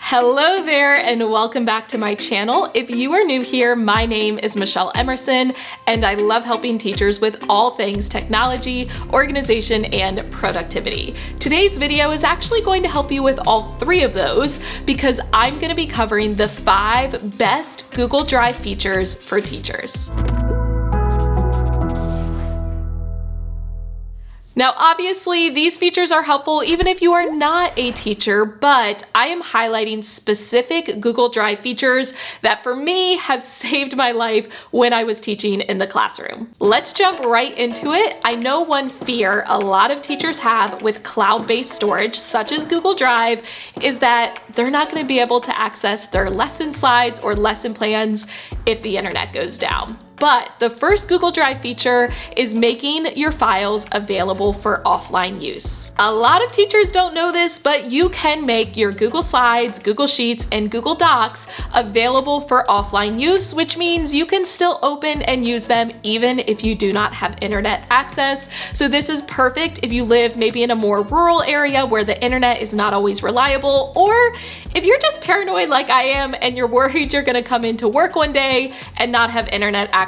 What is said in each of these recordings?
Hello there and welcome back to my channel. If you are new here, my name is Michelle Emerson and I love helping teachers with all things technology, organization, and productivity. Today's video is actually going to help you with all three of those because I'm going to be covering the 5 best Google Drive features for teachers. Now, obviously, these features are helpful even if you are not a teacher, but I am highlighting specific Google Drive features that for me have saved my life when I was teaching in the classroom. Let's jump right into it. I know one fear a lot of teachers have with cloud-based storage, such as Google Drive, is that they're not going to be able to access their lesson slides or lesson plans if the internet goes down. But the first Google Drive feature is making your files available for offline use. A lot of teachers don't know this, but you can make your Google Slides, Google Sheets, and Google Docs available for offline use, which means you can still open and use them even if you do not have internet access. So this is perfect if you live maybe in a more rural area where the internet is not always reliable, or if you're just paranoid like I am and you're worried you're gonna come into work one day and not have internet access,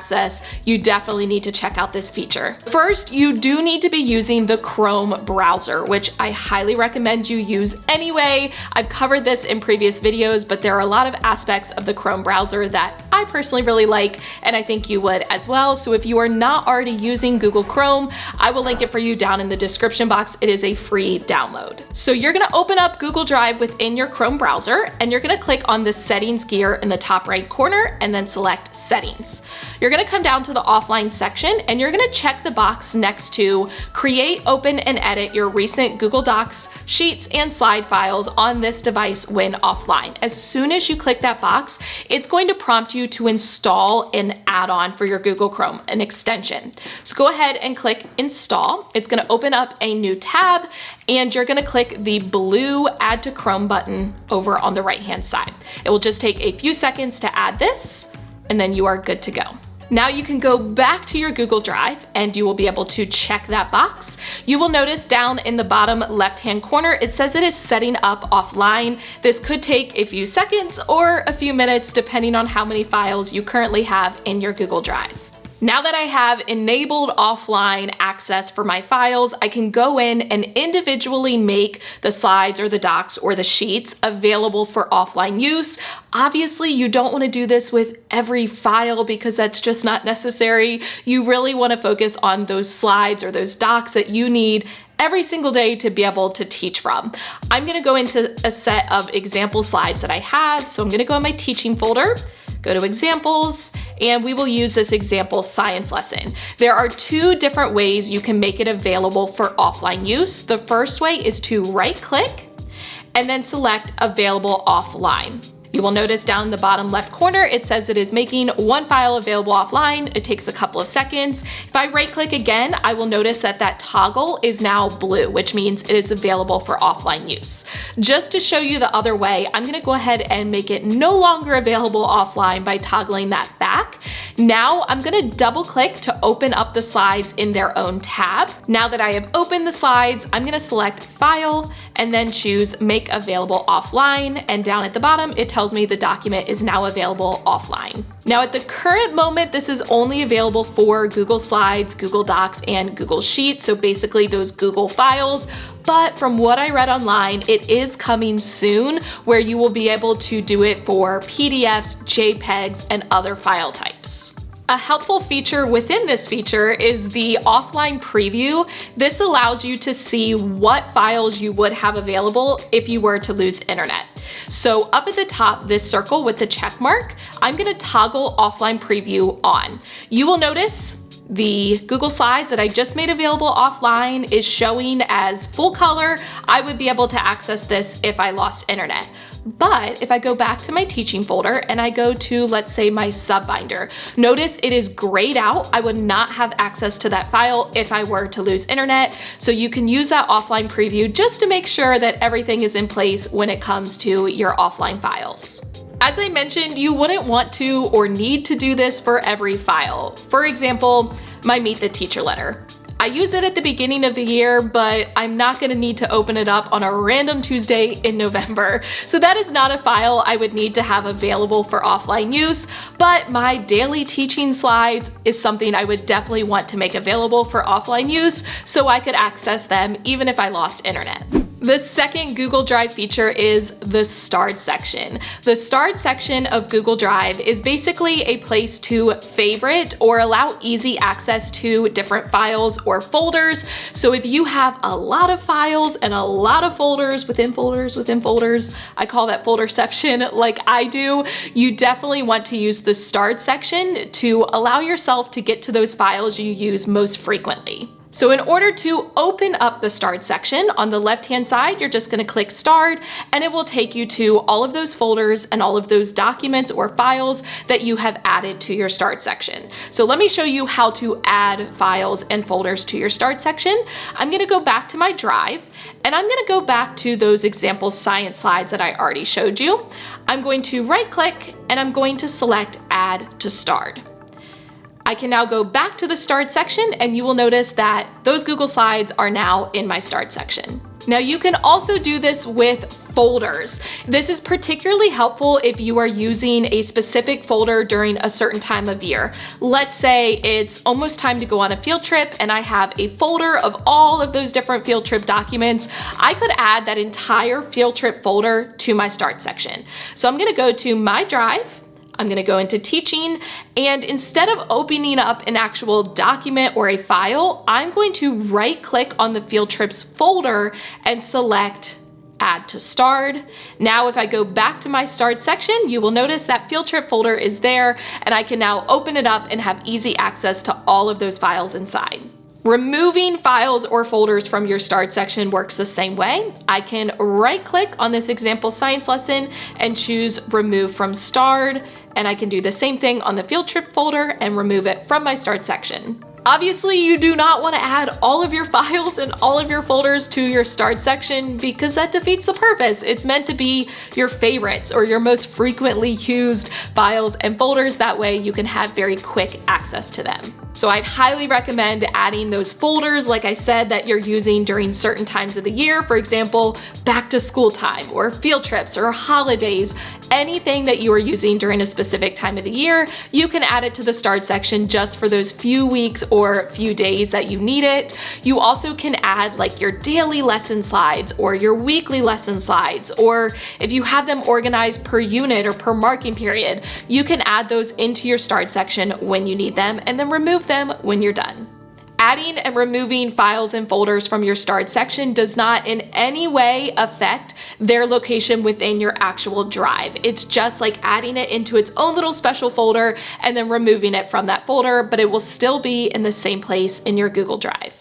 you definitely need to check out this feature. First, you do need to be using the Chrome browser, which I highly recommend you use anyway. I've covered this in previous videos, but there are a lot of aspects of the Chrome browser that I personally really like, and I think you would as well. So if you are not already using Google Chrome, I will link it for you down in the description box. It is a free download. So you're gonna open up Google Drive within your Chrome browser, and you're gonna click on the settings gear in the top right corner and then select settings. You're gonna come down to the offline section and you're gonna check the box next to create, open, and edit your recent Google Docs, Sheets, and slide files on this device when offline. As soon as you click that box, it's going to prompt you to install an add-on for your Google Chrome, an extension. So go ahead and click install. It's gonna open up a new tab and you're gonna click the blue add to Chrome button over on the right-hand side. It will just take a few seconds to add this and then you are good to go. Now you can go back to your Google Drive and you will be able to check that box. You will notice down in the bottom left-hand corner, it says it is setting up offline. This could take a few seconds or a few minutes depending on how many files you currently have in your Google Drive. Now that I have enabled offline access for my files, I can go in and individually make the slides or the docs or the sheets available for offline use. Obviously, you don't want to do this with every file because that's just not necessary. You really want to focus on those slides or those docs that you need every single day to be able to teach from. I'm going to go into a set of example slides that I have. So I'm going to go in my teaching folder, go to examples, and we will use this example science lesson. There are 2 different ways you can make it available for offline use. The first way is to right-click and then select available offline. You will notice down in the bottom left corner, it says it is making one file available offline. It takes a couple of seconds. If I right click again, I will notice that that toggle is now blue, which means it is available for offline use. Just to show you the other way, I'm gonna go ahead and make it no longer available offline by toggling that back. Now I'm gonna double click to open up the slides in their own tab. Now that I have opened the slides, I'm gonna select File and then choose Make Available Offline. And down at the bottom, it tells me the document is now available offline. Now at the current moment, this is only available for Google Slides, Google Docs, and Google Sheets, so basically those Google files. But from what I read online, it is coming soon where you will be able to do it for PDFs, JPEGs, and other file types. A helpful feature within this feature is the offline preview. This allows you to see what files you would have available if you were to lose internet. So up at the top, this circle with the check mark, I'm gonna toggle offline preview on. You will notice the Google Slides that I just made available offline is showing as full color. I would be able to access this if I lost internet. But if I go back to my teaching folder and I go to, let's say, my sub binder, notice it is grayed out. I would not have access to that file if I were to lose internet. So you can use that offline preview just to make sure that everything is in place when it comes to your offline files. As I mentioned, you wouldn't want to or need to do this for every file. For example, my Meet the Teacher letter. I use it at the beginning of the year, but I'm not gonna need to open it up on a random Tuesday in November. So that is not a file I would need to have available for offline use, but my daily teaching slides is something I would definitely want to make available for offline use so I could access them even if I lost internet. The second Google Drive feature is the Starred section. The Starred section of Google Drive is basically a place to favorite or allow easy access to different files or folders. So if you have a lot of files and a lot of folders within folders within folders, I call that folderception like I do, you definitely want to use the Starred section to allow yourself to get to those files you use most frequently. So in order to open up the Starred section, on the left-hand side, you're just gonna click Starred, and it will take you to all of those folders and all of those documents or files that you have added to your Starred section. So let me show you how to add files and folders to your Starred section. I'm gonna go back to my Drive, and I'm gonna go back to those example science slides that I already showed you. I'm going to right-click, and I'm going to select Add to Starred. I can now go back to the Starred section, and you will notice that those Google Slides are now in my Starred section. Now you can also do this with folders. This is particularly helpful if you are using a specific folder during a certain time of year. Let's say it's almost time to go on a field trip and I have a folder of all of those different field trip documents. I could add that entire field trip folder to my Starred section. So I'm gonna go to my Drive, I'm gonna go into teaching, and instead of opening up an actual document or a file, I'm going to right click on the field trips folder and select Add to Starred. Now if I go back to my Starred section, you will notice that field trip folder is there, and I can now open it up and have easy access to all of those files inside. Removing files or folders from your Starred section works the same way. I can right click on this example science lesson and choose Remove from Starred, and I can do the same thing on the field trip folder and remove it from my Starred section. Obviously, you do not want to add all of your files and all of your folders to your Starred section because that defeats the purpose. It's meant to be your favorites or your most frequently used files and folders. That way you can have very quick access to them. So I'd highly recommend adding those folders, like I said, that you're using during certain times of the year. For example, back to school time or field trips or holidays, anything that you are using during a specific time of the year, you can add it to the Starred section just for those few weeks or few days that you need it. You also can add like your daily lesson slides or your weekly lesson slides, or if you have them organized per unit or per marking period, you can add those into your Starred section when you need them and then remove them when you're done. Adding and removing files and folders from your Starred section does not in any way affect their location within your actual Drive. It's just like adding it into its own little special folder and then removing it from that folder, but it will still be in the same place in your Google Drive.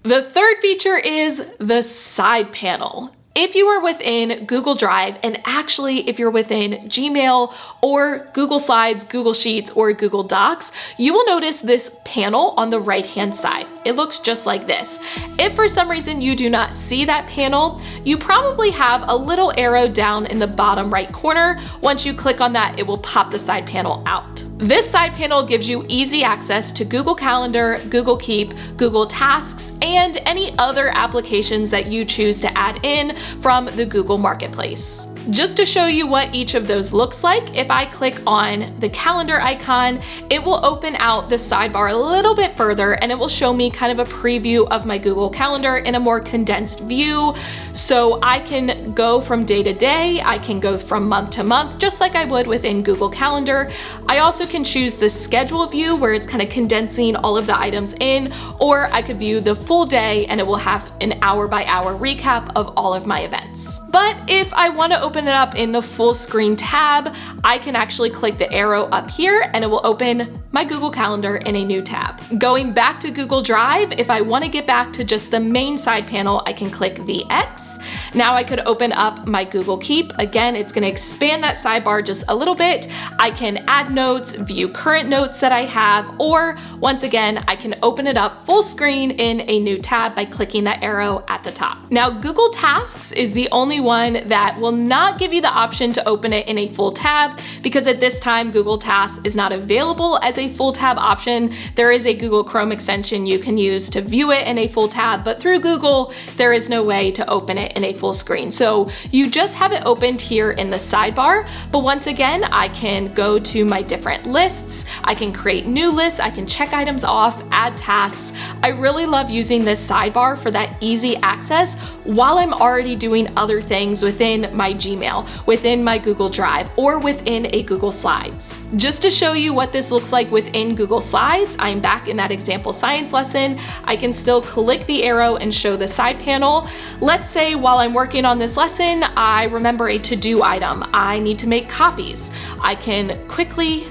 The third feature is the side panel. If you are within Google Drive, and actually if you're within Gmail or Google Slides, Google Sheets, or Google Docs, you will notice this panel on the right-hand side. It looks just like this. If for some reason you do not see that panel, you probably have a little arrow down in the bottom right corner. Once you click on that, it will pop the side panel out. This side panel gives you easy access to Google Calendar, Google Keep, Google Tasks, and any other applications that you choose to add in from the Google Marketplace. Just to show you what each of those looks like, if I click on the calendar icon, it will open out the sidebar a little bit further and it will show me kind of a preview of my Google Calendar in a more condensed view. So I can go from day to day, I can go from month to month, just like I would within Google Calendar. I also can choose the schedule view where it's kind of condensing all of the items in, or I could view the full day and it will have an hour by hour recap of all of my events. But if I want to open it up in the full screen tab, I can actually click the arrow up here and it will open my Google Calendar in a new tab. Going back to Google Drive, if I want to get back to just the main side panel, I can click the X. Now I could open up my Google Keep. Again, it's going to expand that sidebar just a little bit. I can add notes, view current notes that I have, or once again, I can open it up full screen in a new tab by clicking that arrow at the top. Now, Google Tasks is the only one that will not not give you the option to open it in a full tab because at this time Google Tasks is not available as a full tab option. There is a Google Chrome extension you can use to view it in a full tab, but through Google, there is no way to open it in a full screen. So you just have it opened here in the sidebar. But once again, I can go to my different lists. I can create new lists. I can check items off, add tasks. I really love using this sidebar for that easy access while I'm already doing other things within my Gmail, within my Google Drive, or within a Google Slides. Just to show you what this looks like within Google Slides, I'm back in that example science lesson. I can still click the arrow and show the side panel. Let's say while I'm working on this lesson, I remember a to-do item. I need to make copies. I can quickly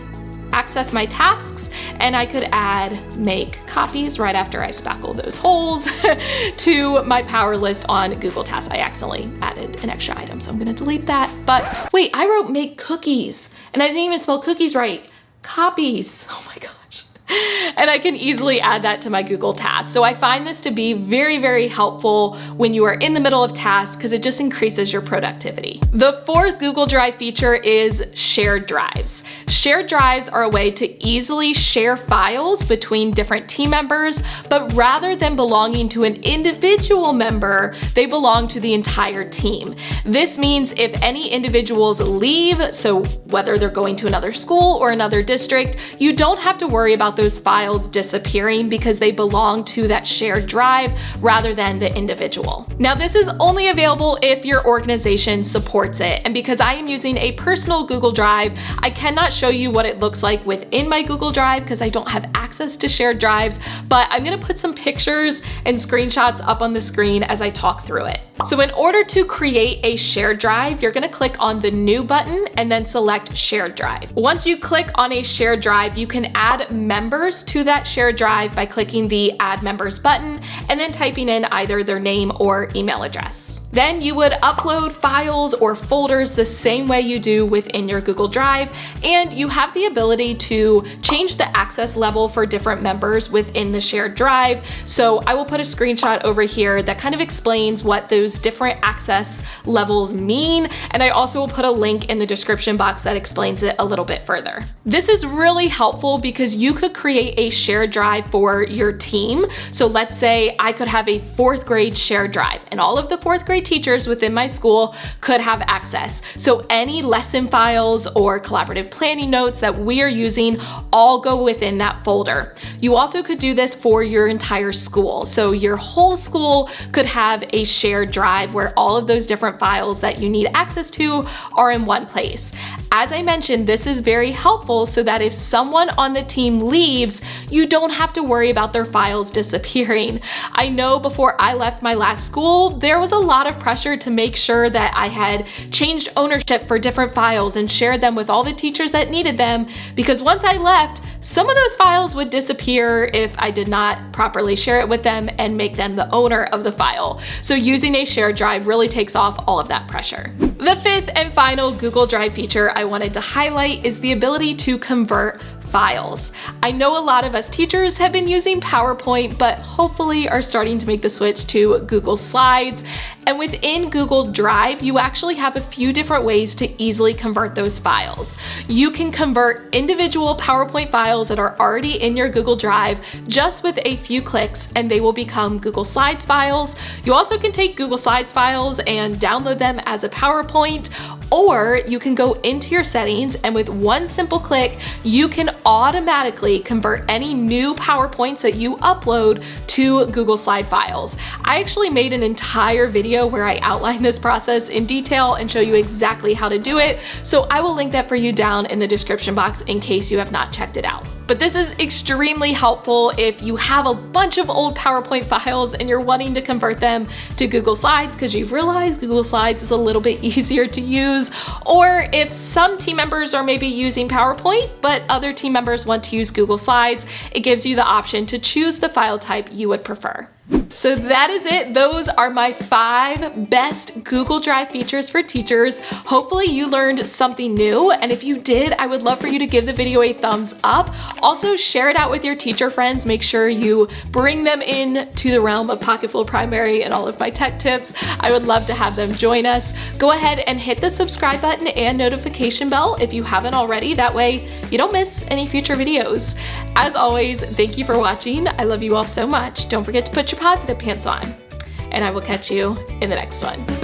access my tasks and I could add make copies right after I spackle those holes to my power list on Google Tasks. I accidentally added an extra item, so I'm gonna delete that. But wait, I wrote make cookies and I didn't even spell cookies right. Copies, oh my gosh. And I can easily add that to my Google Tasks. So I find this to be very, very helpful when you are in the middle of tasks because it just increases your productivity. The fourth Google Drive feature is shared drives. Shared drives are a way to easily share files between different team members, but rather than belonging to an individual member, they belong to the entire team. This means if any individuals leave, so whether they're going to another school or another district, you don't have to worry about those files disappearing because they belong to that shared drive rather than the individual. Now, this is only available if your organization supports it. And because I am using a personal Google Drive, I cannot show you what it looks like within my Google Drive because I don't have access to shared drives, but I'm gonna put some pictures and screenshots up on the screen as I talk through it. So in order to create a shared drive, you're gonna click on the new button and then select shared drive. Once you click on a shared drive, you can add members to that shared drive by clicking the add members button and then typing in either their name or email address. Then you would upload files or folders the same way you do within your Google Drive, and you have the ability to change the access level for different members within the shared drive. So I will put a screenshot over here that kind of explains what those different access levels mean, and I also will put a link in the description box that explains it a little bit further. This is really helpful because you could create a shared drive for your team. So let's say I could have a 4th grade shared drive, and all of the 4th grade teachers within my school could have access. So any lesson files or collaborative planning notes that we are using all go within that folder. You also could do this for your entire school. So your whole school could have a shared drive where all of those different files that you need access to are in one place. As I mentioned, this is very helpful so that if someone on the team leaves, you don't have to worry about their files disappearing. I know before I left my last school, there was a lot of pressure to make sure that I had changed ownership for different files and shared them with all the teachers that needed them, because once I left, some of those files would disappear if I did not properly share it with them and make them the owner of the file. So using a shared drive really takes off all of that pressure. The 5th and final Google Drive feature I wanted to highlight is the ability to convert files. I know a lot of us teachers have been using PowerPoint, but hopefully are starting to make the switch to Google Slides. And within Google Drive, you actually have a few different ways to easily convert those files. You can convert individual PowerPoint files that are already in your Google Drive just with a few clicks, and they will become Google Slides files. You also can take Google Slides files and download them as a PowerPoint, or you can go into your settings and with one simple click, you can automatically convert any new PowerPoints that you upload to Google Slide files. I actually made an entire video where I outline this process in detail and show you exactly how to do it, so I will link that for you down in the description box in case you have not checked it out. But this is extremely helpful if you have a bunch of old PowerPoint files and you're wanting to convert them to Google Slides because you've realized Google Slides is a little bit easier to use, or if some team members are maybe using PowerPoint, but other team members want to use Google Slides, it gives you the option to choose the file type you would prefer. So that is it. Those are my 5 best Google Drive features for teachers. Hopefully you learned something new, and if you did, I would love for you to give the video a thumbs up. Also share it out with your teacher friends. Make sure you bring them in to the realm of Pocketful Primary and all of my tech tips. I would love to have them join us. Go ahead and hit the subscribe button and notification bell if you haven't already. That way you don't miss any future videos. As always, thank you for watching. I love you all so much. Don't forget to put your positive pants on, and I will catch you in the next one.